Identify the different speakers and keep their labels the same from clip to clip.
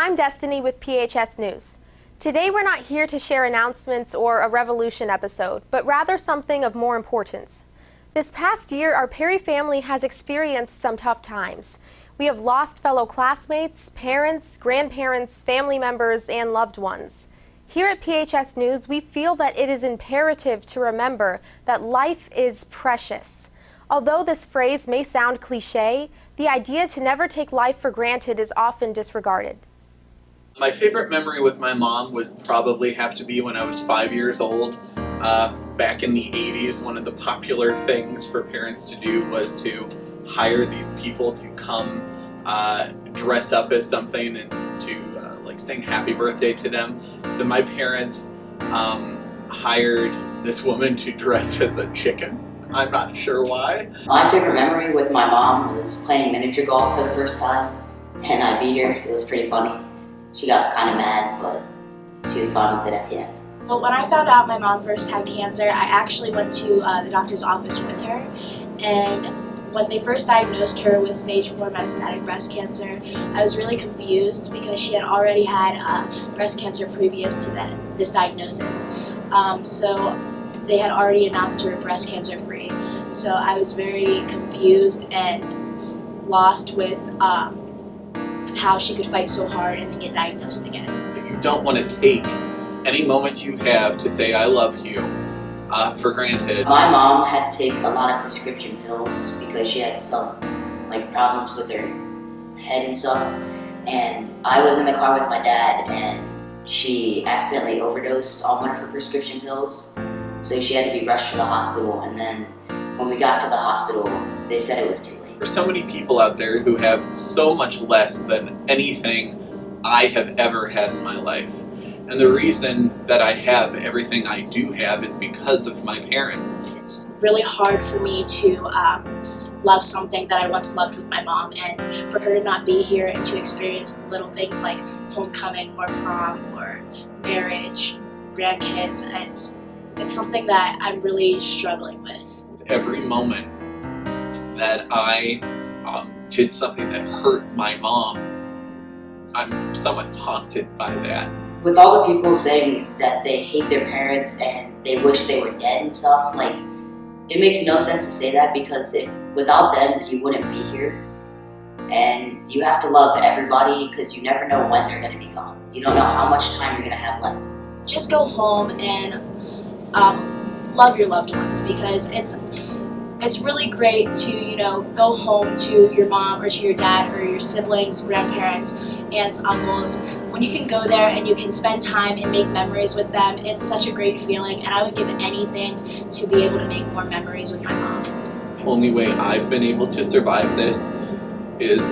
Speaker 1: I'm Destiny with PHS News. Today we're not here to share announcements or a Revolution episode, but rather something of more importance. This past year, our Perry family has experienced some tough times. We have lost fellow classmates, parents, grandparents, family members, and loved ones. Here at PHS News, we feel that it is imperative to remember that life is precious. Although this phrase may sound cliche, the idea to never take life for granted is often disregarded.
Speaker 2: My favorite memory with my mom would probably have to be when I was 5 years old. Back in the 80s, one of the popular things for parents to do was to hire these people to come dress up as something and to sing happy birthday to them. So my parents hired this woman to dress as a chicken. I'm not sure why.
Speaker 3: My favorite memory with my mom was playing miniature golf for the first time, and I beat her. It was pretty funny. She got kind of mad, but she was fine with it at the end.
Speaker 4: Well, when I found out my mom first had cancer, I actually went to the doctor's office with her, and when they first diagnosed her with stage 4 metastatic breast cancer, I was really confused because she had already had breast cancer previous to this diagnosis. So they had already announced her breast cancer free. So I was very confused and lost with how she could fight so hard and then get diagnosed again.
Speaker 2: You don't want to take any moment you have to say I love you for granted.
Speaker 3: My mom had to take a lot of prescription pills because she had some problems with her head and stuff. And I was in the car with my dad, and she accidentally overdosed on one of her prescription pills. So she had to be rushed to the hospital, and then when we got to the hospital, they said it was too late.
Speaker 2: There's so many people out there who have so much less than anything I have ever had in my life. And the reason that I have everything I do have is because of my parents.
Speaker 4: It's really hard for me to love something that I once loved with my mom, and for her to not be here and to experience little things like homecoming or prom or marriage, grandkids, it's something that I'm really struggling with.
Speaker 2: Every moment that I did something that hurt my mom, I'm somewhat haunted by that.
Speaker 3: With all the people saying that they hate their parents and they wish they were dead and stuff, it makes no sense to say that, because if without them you wouldn't be here. And you have to love everybody because you never know when they're going to be gone. You don't know how much time you're going to have left with them.
Speaker 4: Just go home and love your loved ones, because it's really great to go home to your mom or to your dad or your siblings, grandparents, aunts, uncles. When you can go there and you can spend time and make memories with them, it's such a great feeling, and I would give anything to be able to make more memories with my mom.
Speaker 2: The only way I've been able to survive this is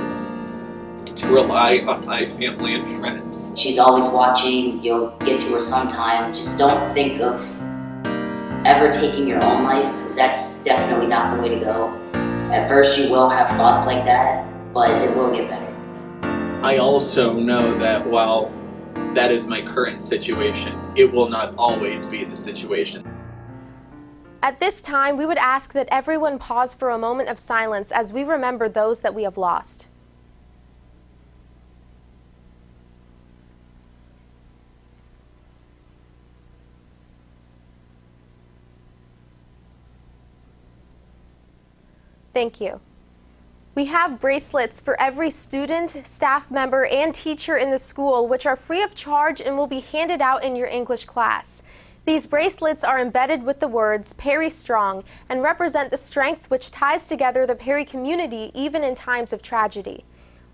Speaker 2: to rely on my family and friends.
Speaker 3: She's always watching. You'll get to her sometime. Just don't think of ever taking your own life, because that's definitely not the way to go. At first you will have thoughts like that, but it will get better.
Speaker 2: I also know that while that is my current situation, it will not always be the situation.
Speaker 1: At this time, we would ask that everyone pause for a moment of silence as we remember those that we have lost. Thank you. We have bracelets for every student, staff member, and teacher in the school, which are free of charge and will be handed out in your English class. These bracelets are embedded with the words Perry Strong and represent the strength which ties together the Perry community even in times of tragedy.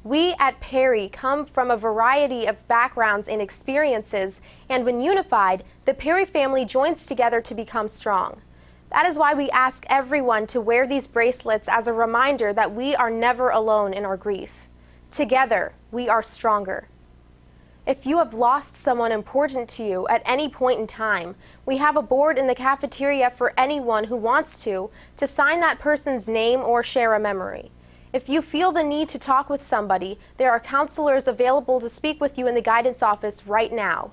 Speaker 1: We at Perry come from a variety of backgrounds and experiences, and when unified, the Perry family joins together to become strong. That is why we ask everyone to wear these bracelets as a reminder that we are never alone in our grief. Together, we are stronger. If you have lost someone important to you at any point in time, we have a board in the cafeteria for anyone who wants to sign that person's name or share a memory. If you feel the need to talk with somebody, there are counselors available to speak with you in the guidance office right now.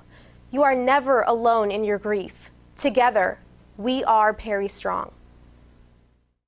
Speaker 1: You are never alone in your grief. Together, we are Perry Strong.